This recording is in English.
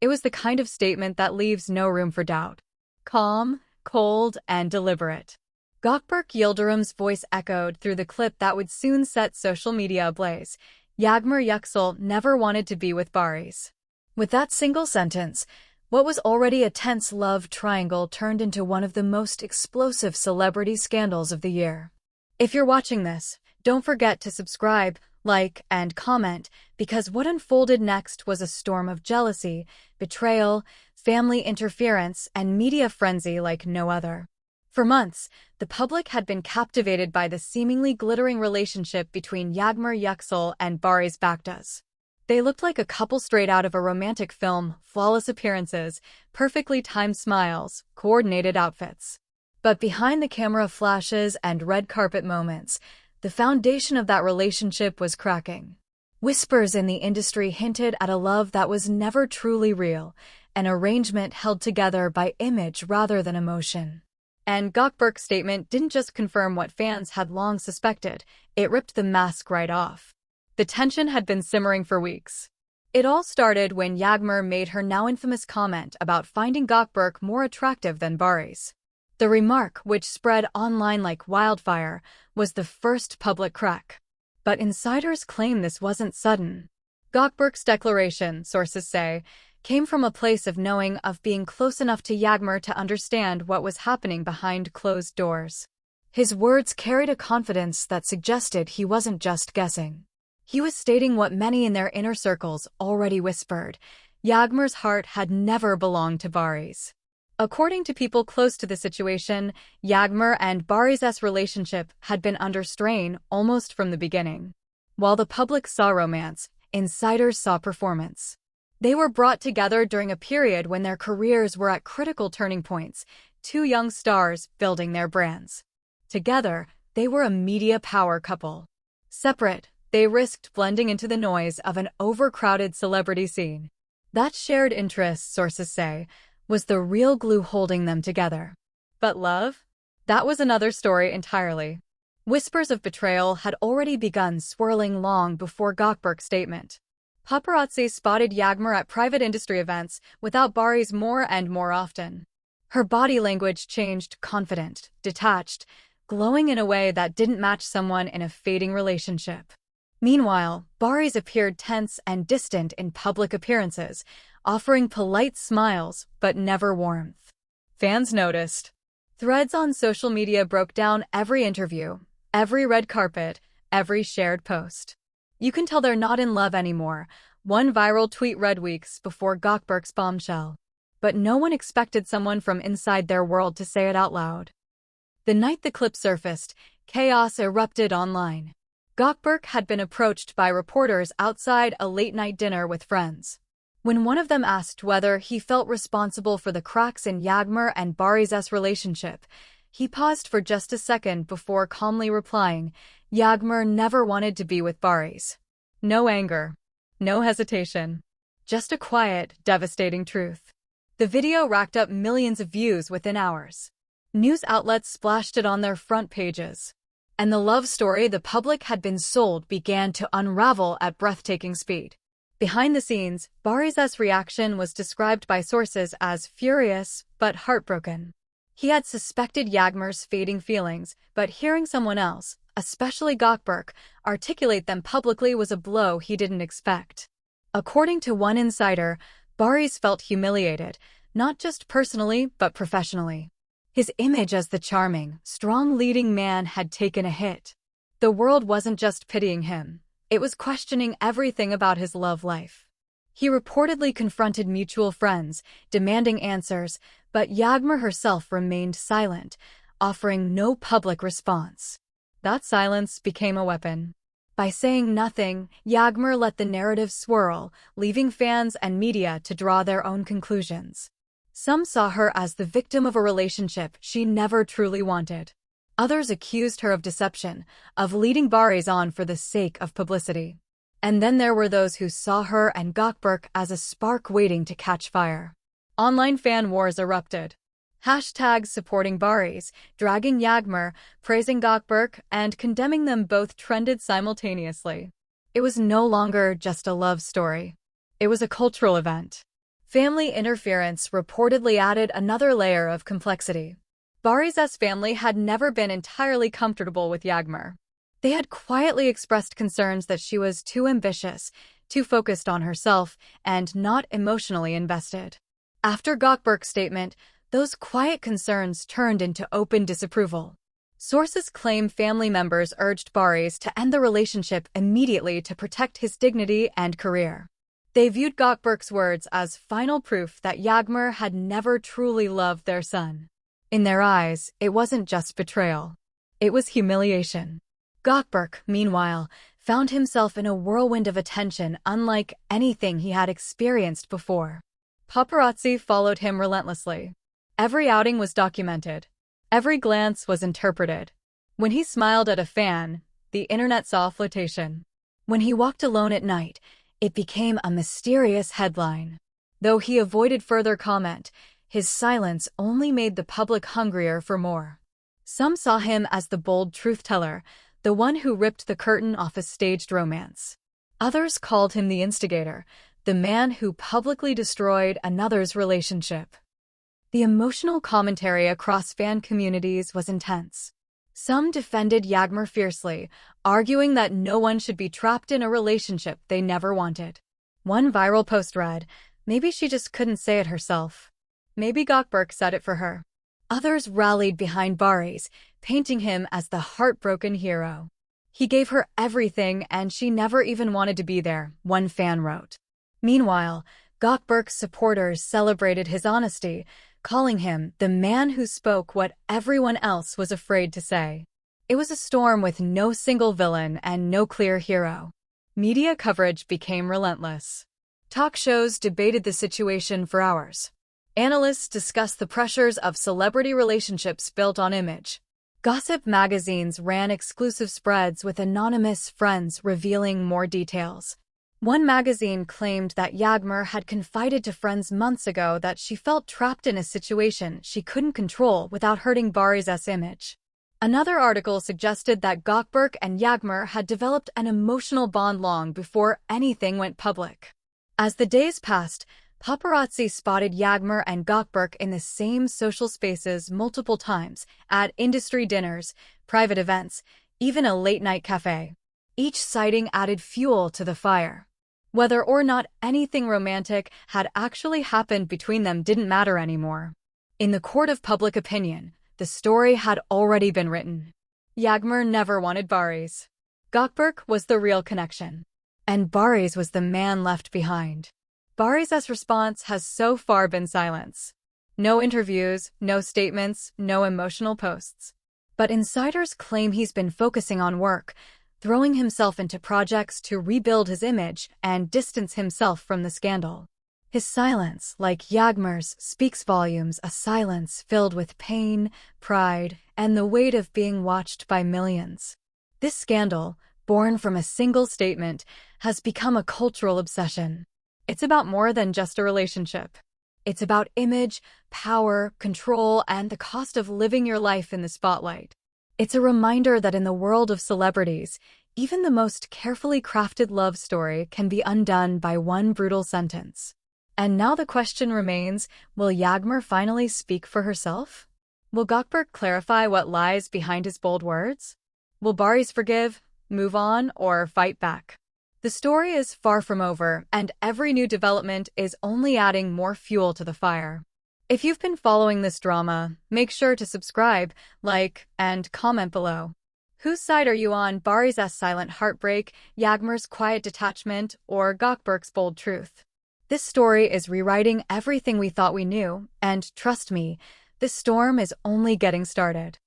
It was the kind of statement that leaves no room for doubt. Calm, cold, and deliberate. Gökberk Yıldırım's voice echoed through the clip that would soon set social media ablaze. Yağmur Yüksel never wanted to be with Barış. With that single sentence, what was already a tense love triangle turned into one of the most explosive celebrity scandals of the year. If you're watching this, don't forget to subscribe, like, and comment, because what unfolded next was a storm of jealousy, betrayal, family interference, and media frenzy like no other. For months, the public had been captivated by the seemingly glittering relationship between Yağmur Yüksel and Barış Baktas. They looked like a couple straight out of a romantic film, flawless appearances, perfectly timed smiles, coordinated outfits. But behind the camera flashes and red carpet moments, the foundation of that relationship was cracking. Whispers in the industry hinted at a love that was never truly real, an arrangement held together by image rather than emotion. And Gökberk's statement didn't just confirm what fans had long suspected, it ripped the mask right off. The tension had been simmering for weeks. It all started when Yağmur made her now infamous comment about finding Gökberk more attractive than Barış. The remark, which spread online like wildfire, was the first public crack. But insiders claim this wasn't sudden. Gökberk's declaration, sources say, came from a place of knowing, of being close enough to Yağmur to understand what was happening behind closed doors. His words carried a confidence that suggested he wasn't just guessing. He was stating what many in their inner circles already whispered. Yağmur's heart had never belonged to Barış. According to people close to the situation, Yağmur and Barış's relationship had been under strain almost from the beginning. While the public saw romance, insiders saw performance. They were brought together during a period when their careers were at critical turning points, two young stars building their brands. Together, they were a media power couple. Separate, they risked blending into the noise of an overcrowded celebrity scene. That shared interest, sources say, was the real glue holding them together. But love? That was another story entirely. Whispers of betrayal had already begun swirling long before Gökberk's statement. Paparazzi spotted Yağmur at private industry events without Barış more and more often. Her body language changed, confident, detached, glowing in a way that didn't match someone in a fading relationship. Meanwhile, Barış appeared tense and distant in public appearances, offering polite smiles but never warmth. Fans noticed. Threads on social media broke down every interview, every red carpet, every shared post. You can tell they're not in love anymore, one viral tweet read weeks before Gökberk's bombshell. But no one expected someone from inside their world to say it out loud. The night the clip surfaced, chaos erupted online. Gökberk had been approached by reporters outside a late-night dinner with friends. When one of them asked whether he felt responsible for the cracks in Yağmur and Barış's relationship, he paused for just a second before calmly replying, "Yağmur never wanted to be with Barış." No anger. No hesitation. Just a quiet, devastating truth. The video racked up millions of views within hours. News outlets splashed it on their front pages. And the love story the public had been sold began to unravel at breathtaking speed. Behind the scenes, Barış's reaction was described by sources as furious but heartbroken. He had suspected Yağmur's fading feelings, but hearing someone else, especially Gökberk, articulate them publicly was a blow he didn't expect. According to one insider, Barış felt humiliated, not just personally but professionally. His image as the charming, strong leading man had taken a hit. The world wasn't just pitying him. It was questioning everything about his love life. He reportedly confronted mutual friends, demanding answers, but Yağmur herself remained silent, offering no public response. That silence became a weapon. By saying nothing, Yağmur let the narrative swirl, leaving fans and media to draw their own conclusions. Some saw her as the victim of a relationship she never truly wanted. Others accused her of deception, of leading Barış on for the sake of publicity. And then there were those who saw her and Gökberk as a spark waiting to catch fire. Online fan wars erupted. Hashtags supporting Barış, dragging Yağmur, praising Gökberk, and condemning them both trended simultaneously. It was no longer just a love story. It was a cultural event. Family interference reportedly added another layer of complexity. Barış's family had never been entirely comfortable with Yağmur. They had quietly expressed concerns that she was too ambitious, too focused on herself, and not emotionally invested. After Gökberk's statement, those quiet concerns turned into open disapproval. Sources claim family members urged Barış to end the relationship immediately to protect his dignity and career. They viewed Gökberk's words as final proof that Yağmur had never truly loved their son. In their eyes, it wasn't just betrayal. It was humiliation. Gökberk, meanwhile, found himself in a whirlwind of attention unlike anything he had experienced before. Paparazzi followed him relentlessly. Every outing was documented. Every glance was interpreted. When he smiled at a fan, the internet saw flirtation. When he walked alone at night, it became a mysterious headline. Though he avoided further comment, his silence only made the public hungrier for more. Some saw him as the bold truth-teller, the one who ripped the curtain off a staged romance. Others called him the instigator, the man who publicly destroyed another's relationship. The emotional commentary across fan communities was intense. Some defended Yağmur fiercely, arguing that no one should be trapped in a relationship they never wanted. One viral post read, "Maybe she just couldn't say it herself. Maybe Gökberk said it for her." Others rallied behind Barış, painting him as the heartbroken hero. "He gave her everything and she never even wanted to be there," one fan wrote. Meanwhile, Gökberk's supporters celebrated his honesty, calling him the man who spoke what everyone else was afraid to say. It was a storm with no single villain and no clear hero. Media coverage became relentless. Talk shows debated the situation for hours. Analysts discussed the pressures of celebrity relationships built on image. Gossip magazines ran exclusive spreads with anonymous friends revealing more details. One magazine claimed that Yağmur had confided to friends months ago that she felt trapped in a situation she couldn't control without hurting Barış's image. Another article suggested that Gökberk and Yağmur had developed an emotional bond long before anything went public. As the days passed, paparazzi spotted Yağmur and Gökberk in the same social spaces multiple times, at industry dinners, private events, even a late-night cafe. Each sighting added fuel to the fire. Whether or not anything romantic had actually happened between them didn't matter anymore. In the court of public opinion, the story had already been written. Yağmur never wanted Barış. Gökberk was the real connection. And Barış was the man left behind. Barış's response has so far been silence. No interviews, no statements, no emotional posts. But insiders claim he's been focusing on work, throwing himself into projects to rebuild his image and distance himself from the scandal. His silence, like Yağmur's, speaks volumes, a silence filled with pain, pride, and the weight of being watched by millions. This scandal, born from a single statement, has become a cultural obsession. It's about more than just a relationship. It's about image, power, control, and the cost of living your life in the spotlight. It's a reminder that in the world of celebrities, even the most carefully crafted love story can be undone by one brutal sentence. And now the question remains, will Yağmur finally speak for herself? Will Gökberk clarify what lies behind his bold words? Will Barış forgive, move on, or fight back? The story is far from over, and every new development is only adding more fuel to the fire. If you've been following this drama, make sure to subscribe, like, and comment below. Whose side are you on, Barış's silent heartbreak, Yağmur's quiet detachment, or Gökberk's bold truth? This story is rewriting everything we thought we knew, and trust me, this storm is only getting started.